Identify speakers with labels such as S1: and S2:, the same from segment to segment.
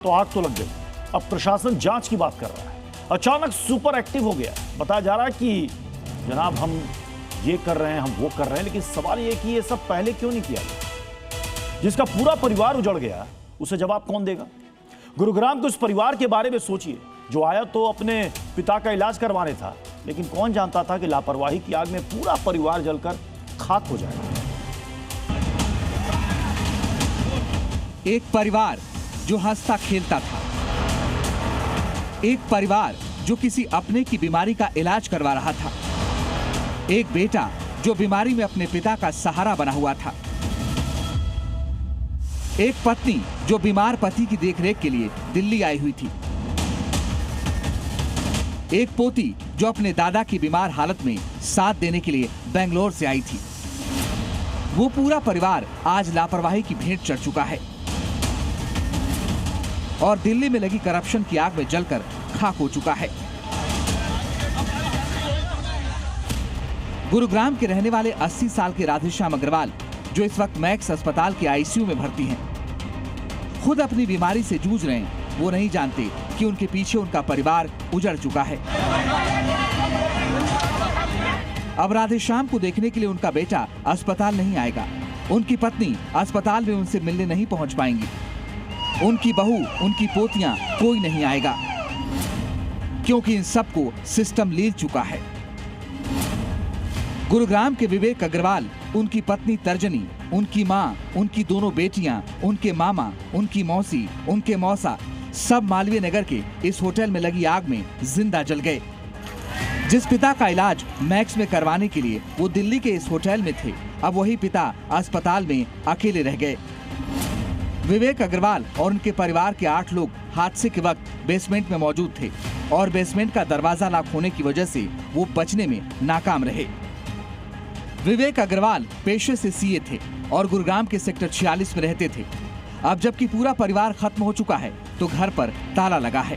S1: तो आग तो लग गई। अब प्रशासन जांच की बात कर रहा है। अचानक सुपर एक्टिव हो गया। बताया जा रहा है कि जनाब हम ये कर रहे हैं, हम वो कर रहे हैं, लेकिन सवाल ये कि ये सब पहले क्यों नहीं किया गया? जिसका पूरा परिवार उजड़ गया उसे जवाब कौन देगा? गुरुग्राम के उस परिवार के बारे में सोचिए जो आया तो अपने पिता का इलाज करवाने था, लेकिन कौन जानता था कि लापरवाही की आग में पूरा परिवार जलकर खाक हो जाएगा।
S2: एक परिवार जो हंसता खेलता था, एक परिवार जो किसी अपने की बीमारी का इलाज करवा रहा था, एक बेटा जो बीमारी में अपने पिता का सहारा बना हुआ था, एक पत्नी जो बीमार पति की देखरेख के लिए दिल्ली आई हुई थी, एक पोती जो अपने दादा की बीमार हालत में साथ देने के लिए बेंगलोर से आई थी। वो पूरा परिवार आज लापरवाही की भेंट चढ़ चुका है और दिल्ली में लगी करप्शन की आग में जलकर खाक हो चुका है। गुरुग्राम के रहने वाले 80 साल के राधेश्याम अग्रवाल, जो इस वक्त मैक्स अस्पताल के आईसीयू में भर्ती हैं, खुद अपनी बीमारी से जूझ रहे हैं। वो नहीं जानते कि उनके पीछे उनका परिवार उजड़ चुका है। अब राधेश्याम को देखने के लिए उनका बेटा अस्पताल नहीं आएगा, उनकी पत्नी अस्पताल में उनसे मिलने नहीं पहुंच पाएंगी, उनकी बहू, उनकी पोतियां, कोई नहीं आएगा, क्योंकि इन सबको सिस्टम ले चुका है। गुरुग्राम के विवेक अग्रवाल, उनकी पत्नी तर्जनी, उनकी मां, उनकी दोनों बेटियां, उनके मामा, उनकी मौसी, उनके मौसा, सब मालवीय नगर के इस होटल में लगी आग में जिंदा जल गए। जिस पिता का इलाज मैक्स में करवाने के लिए वो दिल्ली के इस होटल में थे, अब वही पिता अस्पताल में अकेले रह गए। विवेक अग्रवाल और उनके परिवार के 8 लोग हादसे के वक्त बेसमेंट में मौजूद थे और बेसमेंट का दरवाजा लॉक होने की वजह से वो बचने में नाकाम रहे। विवेक अग्रवाल पेशे से सीए थे और गुरुग्राम के सेक्टर 46 में रहते थे। अब जबकि पूरा परिवार खत्म हो चुका है तो घर पर ताला लगा है।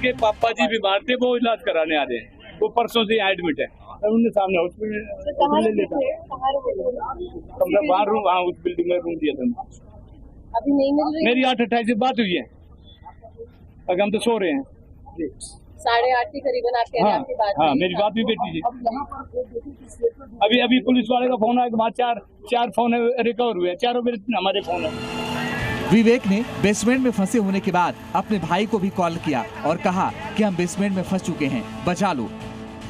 S3: के पापा जी बीमार थे, वो इलाज कराने आ रहे हैं, वो परसों से एडमिट है। उनके सामने हॉस्पिटल ले लेता कमरा बाहर रूम, हाँ उस बिल्डिंग में रूम दिया था।
S4: अभी नहीं मिल रही। मेरी
S3: 8:28 से बात हुई है, अगर हम तो सो रहे हैं।
S4: 8:30 के करीबन आप कह रहे हैं आपकी बात।
S3: हाँ मेरी बात भी बेटी जी। अभी पुलिस वाले का फोन आया कि चार फोन रिकवर हुए, चारों में हमारे फोन है।
S2: विवेक ने बेसमेंट में फंसे होने के बाद अपने भाई को भी कॉल किया और कहा कि हम बेसमेंट में फंस चुके हैं, बचा लो।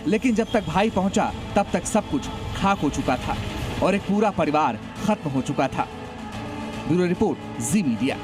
S2: लेकिन जब तक भाई पहुंचा तब तक सब कुछ खाक हो चुका था और एक पूरा परिवार खत्म हो चुका था। ब्यूरो रिपोर्ट, जी मीडिया।